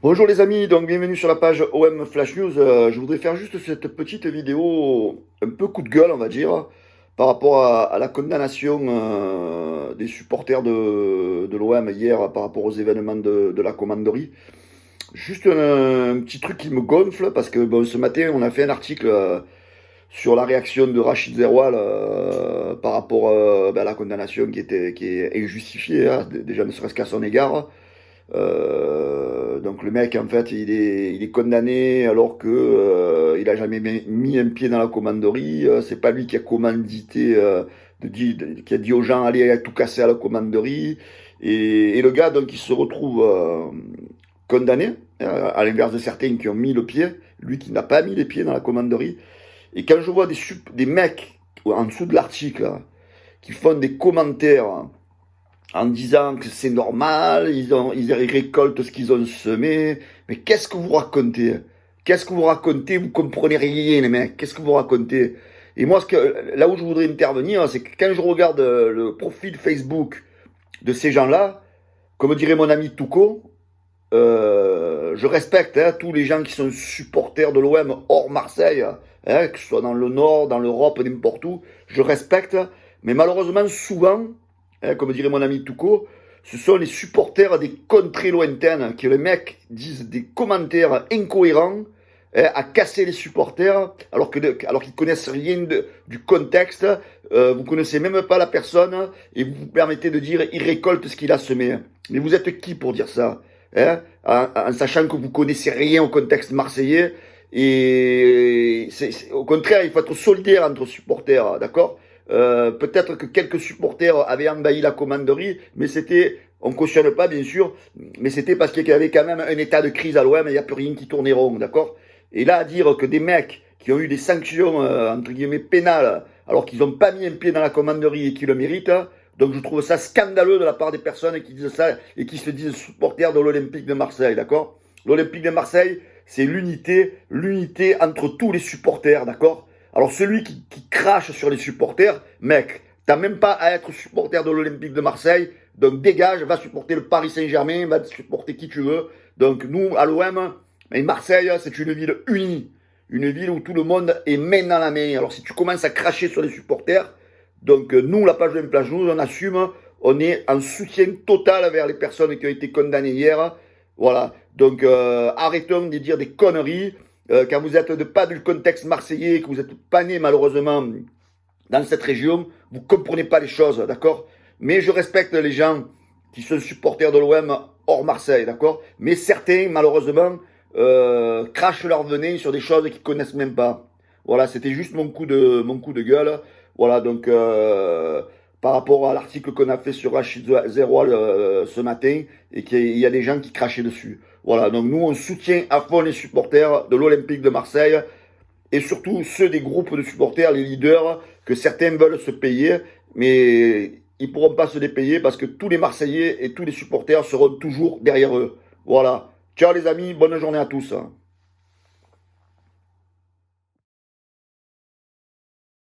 Bonjour les amis, donc bienvenue sur la page OM Flash News. Je voudrais faire juste cette petite vidéo un peu coup de gueule, on va dire, par rapport à la condamnation des supporters de l'OM hier par rapport aux événements de la commanderie. Juste un petit truc qui me gonfle parce que bon, ce matin on a fait un article sur la réaction de Rachid Zeroual par rapport à la condamnation qui est injustifiée, hein, déjà ne serait-ce qu'à son égard. Donc le mec en fait il est condamné alors que il a jamais mis un pied dans la commanderie. C'est pas lui qui a commandité, qui a dit aux gens allez tout casser à la commanderie. Et le gars donc il se retrouve condamné, à l'inverse de certains qui ont mis le pied, lui qui n'a pas mis les pieds dans la commanderie. Et quand je vois des mecs en dessous de l'article hein, qui font des commentaires en disant que c'est normal, ils récoltent ce qu'ils ont semé. Mais qu'est-ce que vous racontez? Qu'est-ce que vous racontez? Vous comprenez rien, les mecs. Qu'est-ce que vous racontez? Et moi, là où je voudrais intervenir, c'est que quand je regarde le profil Facebook de ces gens-là, comme dirait mon ami Touko, je respecte hein, tous les gens qui sont supporters de l'OM hors Marseille, hein, que ce soit dans le Nord, dans l'Europe, n'importe où. Je respecte, mais malheureusement, souvent, hein, comme dirait mon ami Touko, ce sont les supporters des contrées lointaines que les mecs disent des commentaires incohérents hein, à casser les supporters alors qu'ils connaissent rien du contexte. Vous connaissez même pas la personne et vous vous permettez de dire il récolte ce qu'il a semé. Mais vous êtes qui pour dire ça hein, en sachant que vous connaissez rien au contexte marseillais et au contraire il faut être solidaire entre supporters, d'accord. Peut-être que quelques supporters avaient envahi la commanderie, mais c'était, on cautionne pas bien sûr, mais c'était parce qu'il y avait quand même un état de crise à l'OM et il n'y a plus rien qui tournait rond, d'accord. Et là, à dire que des mecs qui ont eu des sanctions, entre guillemets, pénales, alors qu'ils n'ont pas mis un pied dans la commanderie et qui le méritent, donc je trouve ça scandaleux de la part des personnes qui disent ça et qui se disent supporters de l'Olympique de Marseille, d'accord. L'Olympique de Marseille, c'est l'unité entre tous les supporters, d'accord. Alors celui qui crache sur les supporters, mec, t'as même pas à être supporter de l'Olympique de Marseille, donc dégage, va supporter le Paris Saint-Germain, va supporter qui tu veux. Donc nous, à l'OM, mais Marseille, c'est une ville unie, une ville où tout le monde est main dans la main. Alors si tu commences à cracher sur les supporters, donc nous, la page de plage, nous, on assume, on est en soutien total vers les personnes qui ont été condamnées hier. Voilà, donc arrêtons de dire des conneries. Quand vous êtes pas du contexte marseillais, que vous n'êtes pas né malheureusement dans cette région, vous comprenez pas les choses, d'accord. Mais je respecte les gens qui sont supporters de l'OM hors Marseille, d'accord. Mais certains, malheureusement, crachent leur venin sur des choses qu'ils connaissent même pas. Voilà, c'était juste mon coup de gueule. Voilà, donc par rapport à l'article qu'on a fait sur Rachid Zeroual ce matin, et qu'il y a des gens qui crachaient dessus. Voilà, donc nous on soutient à fond les supporters de l'Olympique de Marseille, et surtout ceux des groupes de supporters, les leaders, que certains veulent se payer, mais ils ne pourront pas se les payer parce que tous les Marseillais et tous les supporters seront toujours derrière eux. Voilà. Ciao les amis, bonne journée à tous.